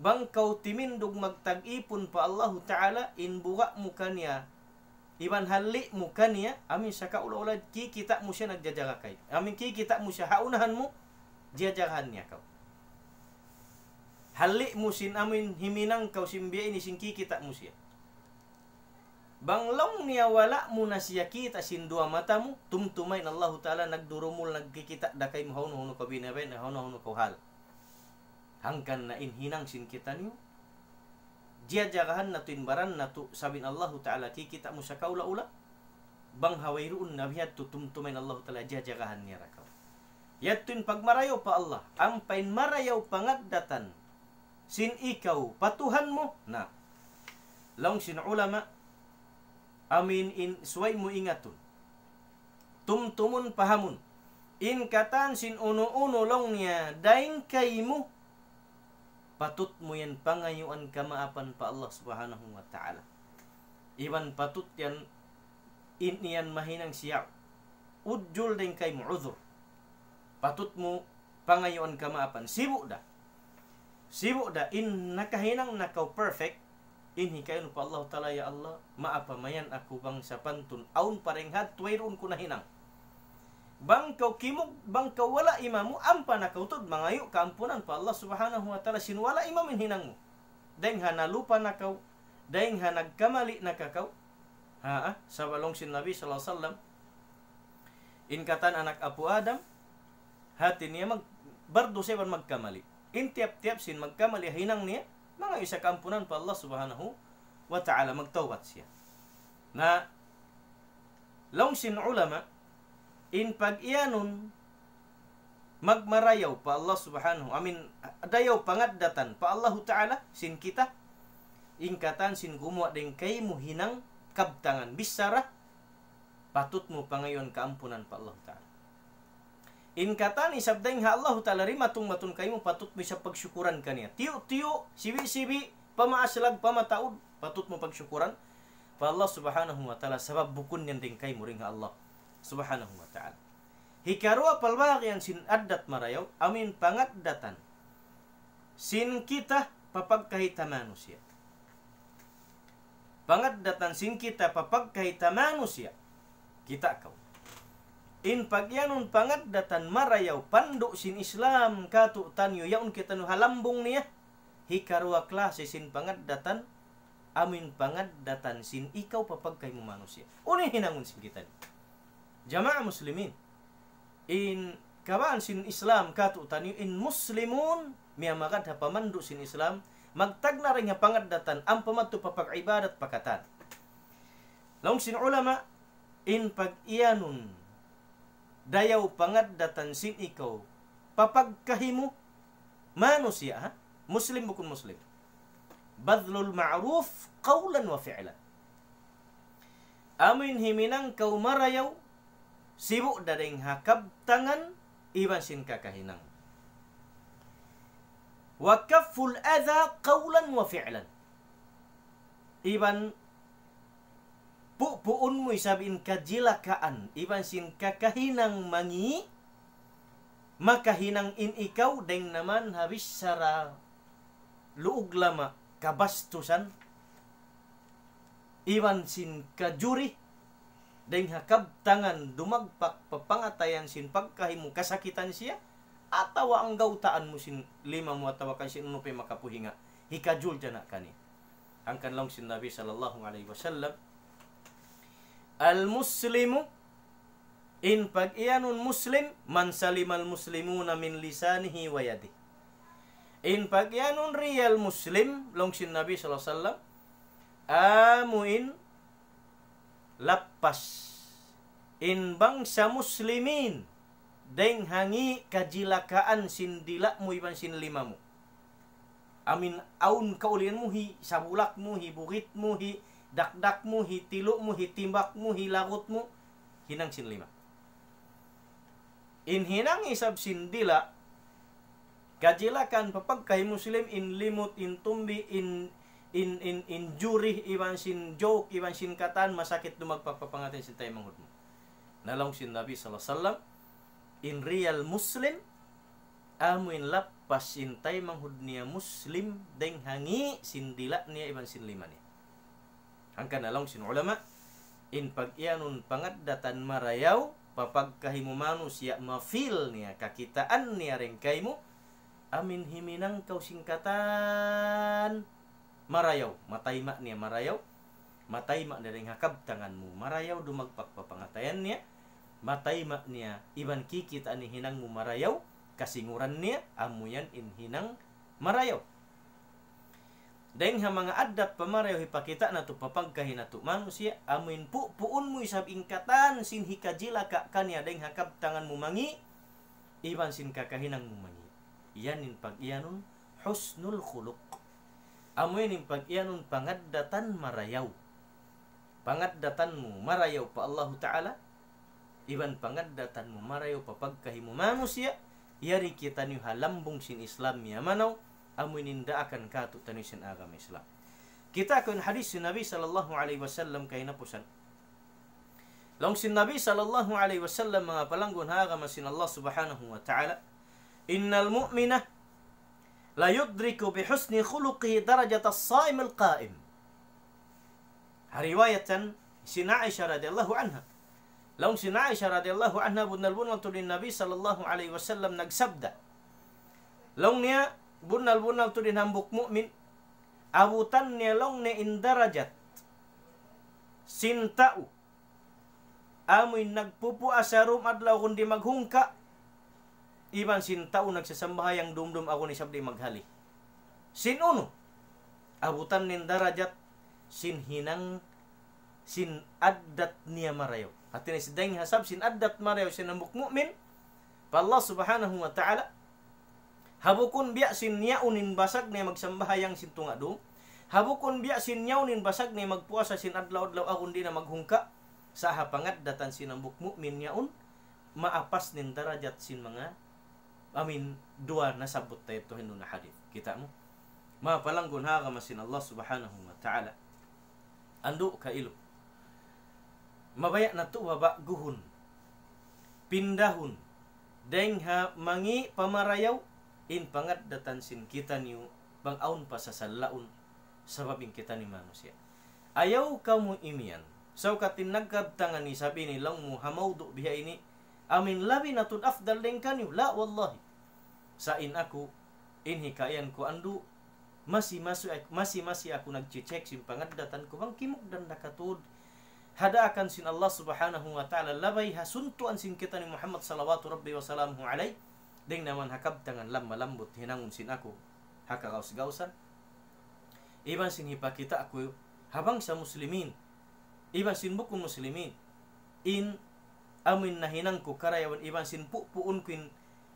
bangkaw timindog magtag-ipon pa Allah Ta'ala in buwa mo kaniya iban hali mo kaniya amin sa kaula-ulad kikita mo siya nagjajaga kay. Amin kikita mo siya haunahan mo jajagahan niya kaw. Hali mo sin amin himinang kaw simbiya ini sin kikita mo siya. Banglong niya wala mo na siya kita sin dua mata mo tumtumay na Allah Ta'ala nagdurumul nagkikita da kay mo hauno ka binabay na hauno ka hal. Hangkan na inhinang sin kita niyo jajagahan na tinbaran na to sabin Allah Ta'ala kikita mo sa kaula-ula bang hawayroon na bihad tutumtumay na Allah Ta'ala jajagahan niya rakaw. Yatun pagmarayaw pa Allah ang painmarayaw pangadatan sin ikaw patuhan mo na long sin ulama amin in suway mo ingatun tumtumun pahamun in katan sin uno-uno long niya daing kay mo patut mo yan pangayuan kamaapan pa Allah subhanahu wa ta'ala. Iban patut yan iniyan mahinang siya udjul din kay mo udhur. Patut mo pangayuan kamaapan. Sibu da in nakahinang nakaw perfect in hikayon pa Allah ta'ala ya Allah maapamayan ako bang sa pantun aun parenghat tuwayroon ko na hinang. Bangkaw kimog, bangkaw wala imamu, ampa na kautod, mangayo, kaampunan pa Allah subhanahu wa ta'ala, sinwala imamin hinang mo. Dahil nalupa na kaw, dahil nagkamali na kakaw, sa balong sin Nabi sallallahu alaihi wasallam, inkatan anak Apu Adam, hati niya bardo siya magkamali. In tiap-tiap sin magkamali, hinang niya, mangayo sa kaampunan pa Allah subhanahu wa ta'ala, magtawat siya. Na, long sin ulama, in pag-iyanon magmarayaw pa Allah subhanahu dayaw pangadatan pa Allah Ta'ala sin kita ingkatan sin gumawa din kay mo hinang kabtangan bisara patut mo pangayon kaampunan pa Allah Ta'ala ingkatan isabdang ha Allah Ta'ala rin matong kay mo patut mo siya pagsyukuran kaniya tiyo sibi pamaasalag pamataod patut mo pagsyukuran pa Allah subhanahu wa ta'ala sabab bukun yan din kay mo rin ha Allah subhanahu wa ta'ala. Hikarua palbagian sin addat marayaw amin pangadatan sin kita papagkahita manusia. Pangadatan sin kita papagkahita manusia. Kita kau. In pagyanon pangadatan marayaw pando sin Islam katu tanyo yaun kita no halambong niya. Hikarua klase sin pangadatan amin pangadatan sin ikaw papagkay mo manusia. Unin hinangon sin kita ni. Jamaah muslimin in kabaan sin Islam katu tanyo in muslimun miya magad ha pamandu sin Islam magtagna rin nga pangadatan ang pamadto papag-ibadat pakatan. Long sin ulama in pag-iyanon dayaw pangadatan sin ikaw papagkahimo manusia muslim bukun muslim badlul ma'ruf qawlan wa fi'lan amin himinang kau marayaw sibuk dadeng hakab tangan iban sin kakahinang. Wa kafful adha qawlan wa fi'lan. Iban puun mo isabin kajilakaan iban sin kakahinang mangi makahinang in ikaw deng naman habis sara luug lama kabastusan iban sin kajuri dahil hakab tangan dumagpak papangatayan sin pagkahimu kasakitan siya atawa ang gautaan mo sin lima mo atawa kan sin unupay makapuhinga hikajul dyan na kani ang kanlang sin Nabi sallallahu alaihi wasallam al-muslimu in pag-iyanon muslim man salimal muslimuna min lisanihi wa yadi in pag-iyanon real muslim long sin Nabi sallallahu alaihi wasallam amuin lapas in bangsa muslimin deng hangi kajilakaan sin dila mo iban sin lima mo Amin aun kaulian mo hi sabulak mo hi bukit mo hi dakdak mo hi tilo mo hi timbak mo hi lagot mo hinang sin lima. In hinang isab sin dila kajilakan papagkay Muslim in limot in tumbi in injury iwan sin joke iwan sin katan masakit dumagpagpapangatin sin tayo manghud mo. Nalong sin Nabi sallallahu alaihi wasallam in real Muslim amuin lapas in tayo manghud niya Muslim deng hangi sin dila niya iwan sin lima niya. Hangkan nalong sin ulama in pag-ianun pangaddatan marayaw papagkahimu manusia mafil niya kakitaan niya rengkay mo amin himinang kau singkatan marayaw matayma niya marayaw matayma na ring hakab tanganmu marayaw dumagpagpapangatayan niya matayma niya iban kikita ni hinang mo marayaw kasinguran niya amuyan in hinang marayaw dahing ha mga adat pamarayaw hipakita na to papagkahin na to manusia amuin puun mo isab ingkatan sin hikajila ka kanya dahing hakab tangan mo mangi iban sin kakahinang mo mangi yan in pag-iyanon husnul khuluq amoy ning pag-iyanon pangaddatan marayaw pangaddatan mo marayaw pa Allah Ta'ala iban pangaddatan mo marayaw pa pagkahimu manusia yari kita niyo halambong sin Islam ya manaw amoy ninda akan katu tani sin agama Islam kita kun hadis sin Nabi sallallahu alaihi wasallam kay napusan long sin Nabi sallallahu alaihi wasallam mga palanggon agama sin Allah subhanahu wa ta'ala innal mu'mina la yudriku bi husni khuluqihi darajat as-sa'im al-qa'im. Riwayatan sin Aisyah radhiyallahu anha. Laung sin Aisyah radhiyallahu anha bunal-bunal tudin Nabi sallallahu alaihi wasallam nagsabda. Laung niya bunal-bunal tudin hambuk mukmin abutan niya laung ne in darajat sintau amoy nagpupu asarum adlaw kundi maghungka iban sin tao nagsasambahayang dumdum ako ni sabdi maghali. Sin uno, abutan nin darajat sin hinang sin addat niya marayaw. At tinisideng hasab sin addat marayaw sin nambuk mu'min. Pa Allah subhanahu wa ta'ala habukun biya sin niyaunin basag niya magsambahayang sin tungadum. Habukun biya sin niyaunin basag niya magpuasa sin adlaw-adlaw akong di na maghungka. Sa hapangat datan sin nambuk mu'min niyaun maapas nin darajat sin mga dua nasabot tayo ito hinun na hadith. Kita mo? Mapalanggon ha kamasin Allah subhanahu wa ta'ala. Ando ka ilo. Mabaya na to baba guhun. Pindahun. Deng ha mangi pamarayaw. In pangaddatan sin kita niyo. Bang-aun pa sa salaun. Sababing kita ni manusia. Ayaw ka mo imian. So katin nagkabtangan ni sabi nilang mo hamawdo biha ini. Amin labi na tud afdal den kanyo. La wallahi. Sa in ako, in hikayan ko andu, masih ako nag-check sin pangaddatan ko bang kimok dan nakatud. Hada akan sin Allah subhanahu wa ta'ala labay hasuntuan sin kita ni Muhammad salawatu rabbi wa salamuhu alay. Deng naman hakab tangan malambot hinangon sin ako. Hakagaus-gausan. Iban sin hipakita ako habang sa muslimin. Iban sin bukong muslimin. In amin nahinang ko karayawan iban sin puun ko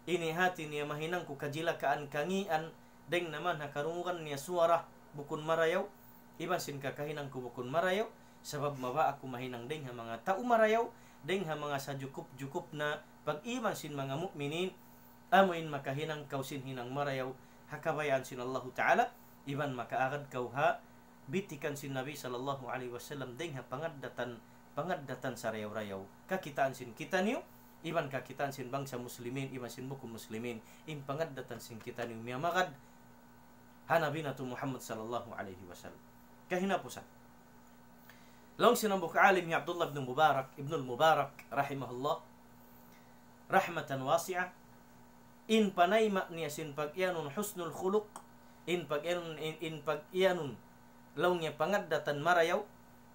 inihati niya mahinang ko kajilakaan kangian deng naman hakarungan niya suara bukun marayaw iban sin kakahinang ko bukun marayaw sabab maba ako mahinang deng ha mga tao marayaw deng ha mga sajukup na pag-iman sin mga mukminin amuin makahinang kaw sin hinang marayaw hakabayaan sin Allah Ta'ala iban makaagad kaw ha bitikan sin Nabi sallallahu alaihi wasallam deng ha pangaddatan sa rayaw-rayaw kakitaan sin kita niyo iban kakitaan sin bangsa muslimin iban sin buku muslimin in pangaddatan sin kita niyo miyamakad hanabi na to Muhammad sallallahu alaihi wasallam kahinapusan long sinambuk alim ni Abdullah ibn Mubarak rahimahullah rahmatan wasi'ah in panayma niya sin pag-iyanun husnul khuluq in pag-iyanun law niya pangaddatan marayaw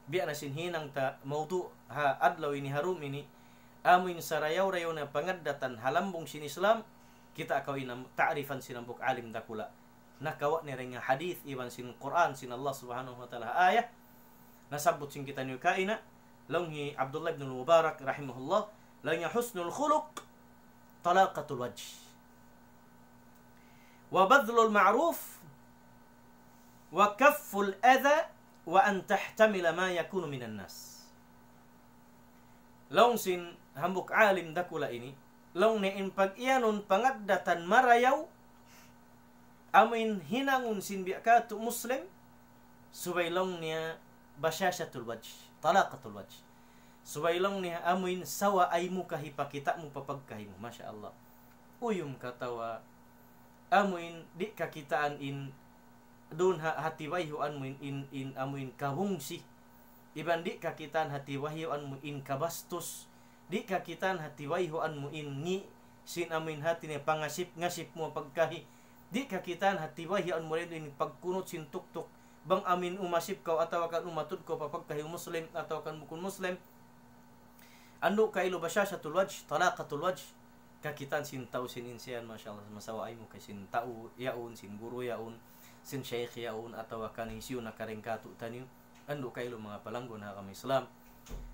biya na sinhinang ta maudu ha adlaw ini harum ini amin sarayaw-rayaw na pangaddatan halambong sin Islam kita akaw inam ta'rifan sinambuk alim dakula nakawa ni ring hadith iban sin Quran sin Allah subhanahu wa ta'ala ayah nasabot sin kita niyo kaina langhi Abdullah ibn Mubarak rahimahullah langhi husnul khuluq talaqatul wajh wa badlul ma'ruf wa kafful adha wa an tahtamila ma yakunu minan nas. Long sin hambuk alim dakula ini, long ne in pag-iyanon pangaddatan marayaw, amin hinangun sin biakatu muslim, subaylong niya basyasyatul wajh, talaqatul wajh. Subaylong niya amin sawa ay mo kahipakita mo papagkahi mo. Masya Allah. Uyum katawa, amin di kakitaan in doon hati wayhuan mo in amin kabungsi. Iban di kakitaan hati wayhuan mo in kabastos. Di kakitaan hati wayhuan mo in ngi sin amin hati niya pangasip-ngasip mo pagkahi. Di kakitaan hati wayhuan mo rin in pagkunot sin tuktok. Bang amin umasip kau atau akan umatud kau papagkahi muslim atau akan bukun muslim. Ando kailo basyasyatul wajh, talaqatul wajh. Kakitaan sin tau sin insian, Masya Allah, masawa ay mo kay sin tau yaun, sin guru yaun, sin syekh yaun, atau akan isiyo na karingkatu taniyo. Ando kailo mga palanggon ha kami Islam.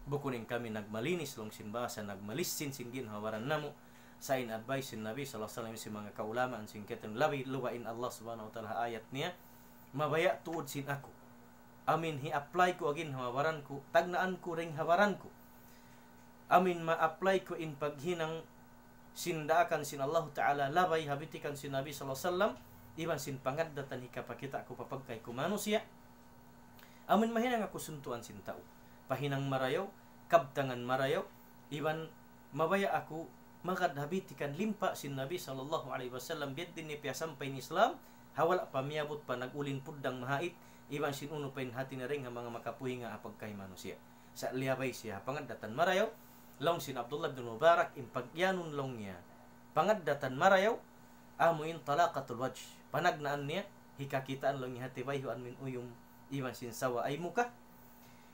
Bukunin kami nagmalinis long sin basa, nagmalisin sin ginhawaran namo. Sa in advice sin Nabi sallallahu alaihi wasallam sin mga kaulamaan sin keten labi luwain Allah subhanahu wa ta'ala ayat niya. Mabaya tuod sin ako. Amin hi-apply ko agin hawaran ko, tagnaan ko ring hawaran ko. Amin ma-apply ko in paghinang sindaakan sin Allah Ta'ala labay habitikan sin Nabi sallallahu alaihi wasallam iban sin pangaddatan hikapakita ko papagkay ko manusia. Amin mahinang ako suntuan sin tao. Pahinang marayaw, kabtangan marayaw, iban mabaya ako makadhabitikan limpa sin Nabi sallallahu alaihi wasallam biad din ni piyasampay ni Islam hawala pamiyabot pa nagulin puddang mahait iban sin uno pa hati na ring mga makapuhi nga apagkay manusia. Sa liyabay siya pangaddatan marayaw long sin Abdullah bin Mubarak in pagyanun long niya pangaddatan marayaw amuin talaqatul wajh panagnaan niya hikakitaan long niya hatibay huan min uyum iban sin sawa ay muka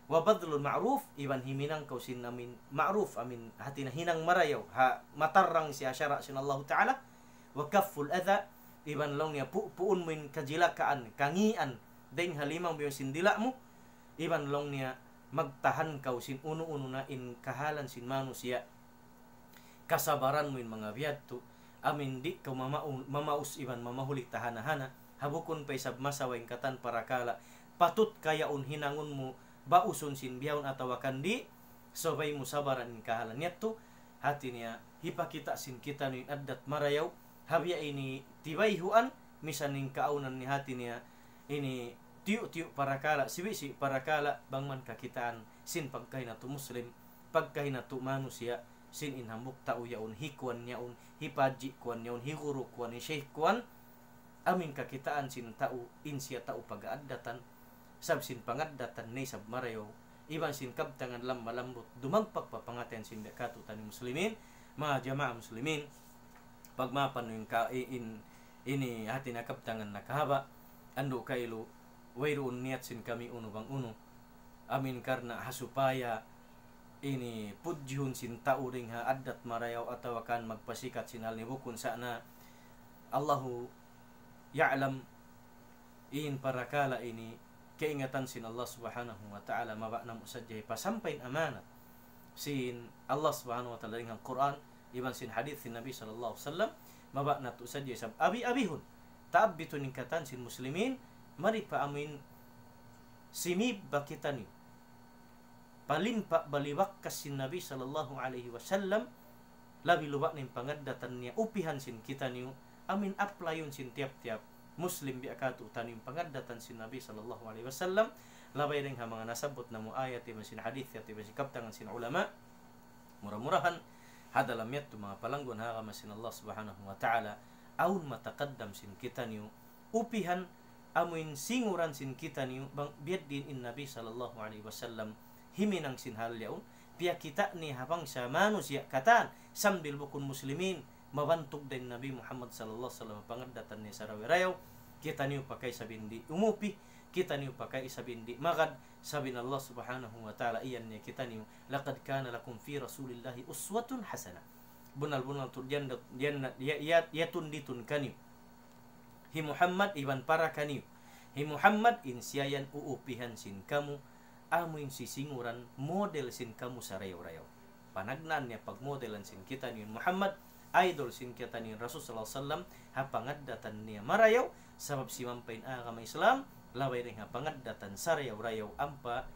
wa badlul ma'ruf iban himinang kau sin amin ma'ruf amin hati na hinang marayaw ha matarrang siya syara sin Allah Ta'ala wa kafful adha iban long niya puun min kajilakaan kangian ding halimang biyo sin dila mo iban long niya magtahan kau sin uno-uno na in kahalan sin manusia kasabaran mo in mga biyadto amin di kau mamaus iban mamahulik tahanahana habukon pa isab masawain katan parakala patut kaya hinangon mo bauson sin biyaon atawa kandi sabay mo sabaran in kahalan yato hati niya hipakita sin kita no in addat marayaw habya ini tibayhuan misaning kaunan ni hati niya ini tiyo parakala siwisi parakala bangman kakitaan sin pagkahi na to muslim pagkahi na to manusia sin inhambuk tao yaon hikuan yaon hipaji kuan yaon higuro kuan syekh kuan amin kakitaan sin tao insya tao pagaddatan sab sin pangaddatan ni sab marayo iban sin kabtangan lam malambot dumagpak papangaten sin bekatu tani muslimin mga jamaah muslimin pagmapan yung ini hati na kabtangan nakahaba ando kailo wayroon niyat sin kami uno bang uno amin karna hasupaya ini pudjihun sin tao ring ha addat marayaw atawa kan magpasikat sinal ni bukun sana Allahu ya'lam in parakala ini kaingatan sin Allah subhanahu wa ta'ala maba na mo sadya pasampain amanat sin Allah subhanahu wa ta'ala ring ang Quran iban sin hadith sin Nabi sallallahu alaihi wasallam maba na to sadya sab abi-abihun taabbitu ningkatan sin muslimin mari pa amin simib bakitani palimpa baliwak kasin Nabi sallallahu alaihi wasallam labi lubak ning pangaddatan niya upihan sin kita niyo amin aplayon sin tiap-tiap muslim bi akatu tanim pangaddatan sin Nabi sallallahu alaihi wasallam labay ring ha mga nasabot na mo ayat iban sin hadith at iban sin kaptangan sin ulama murah-murahan hadalam yat mga palanggon ha kama sin Allah subhanahu wa ta'ala aun mataqaddam sin kita niyo upihan amuin singuran sin kita niyo bang biad din in Nabi sallallahu alaihi wasallam himinang sin halyaun pia kita ni habang sa manusia katan sambil bukun muslimin mabantog din Nabi Muhammad sallallahu alaihi wasallam pangaddatan ni sarawirayaw kita niyo pakai sabindi umupi kita niyo pakai sabindi magad sabin Allah subhanahu wa ta'ala iyan niya kita niyo laqad kana lakum fi rasulillahi uswatun hasanah bunal-bunal tu yatun ditun kaniyo hi Muhammad iban para kaniyo hi Muhammad insiayan uupihan sin kamu amuin sisinguran model sin kamu sa rayaw-rayaw panagnan niya pagmodelan sin kita ni Muhammad idol sin kita ni Rasul sallallahu alaihi wasallam hapangaddatan niya marayaw sabab si mampain agama Islam laway rin nga pangadatan sarayaw-rayaw ampa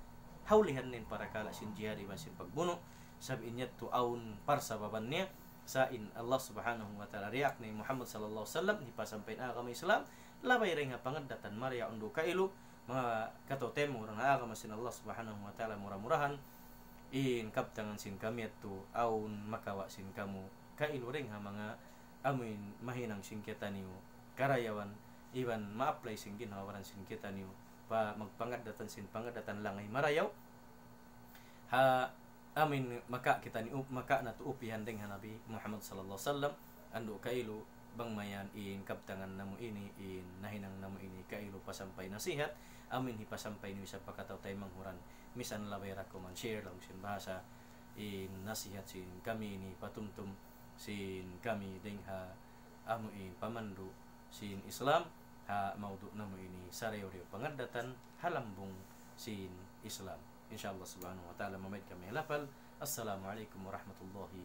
haulihan nin para kala sin jihad iban sin pagbuno sabi niya to aun parsa baban niya sa in Allah subhanahu wa ta'ala riyak ni Muhammad sallallahu alaihi wasallam hipasampay na agama Islam labay rin nga pangadatan marya undo kailo mga katotem murang agama sin Allah subhanahu wa ta'ala murah-murahan in kaptangan sin kami to aun makawa sin kamu kailo ring ha mga amin mahinang sin kita niyo karayawan iban ma-apply sin ginawaran sin kita niyo pa magpangadatan sin pangadatan lang ay marayaw ha amin maka kita ni maka na tuupihan ding Nabi Muhammad sallallahu alaihi wasallam ando kailo bang mayan in kaptangan namo ini in nahinang namo ini kailo pasampay nasihat amin hipasampay niyo sa pagkataw tay manghuran misan labay ra ko man share lang sin bahasa in nasihat sin kami ini patumtum sin kami ding ha amo in pamandu sin Islam ha maudu namo ini sarayo pangadatan halambong sin Islam insyaallah subhanahu wa ta'ala mamay kami lapal assalamualaikum warahmatullahi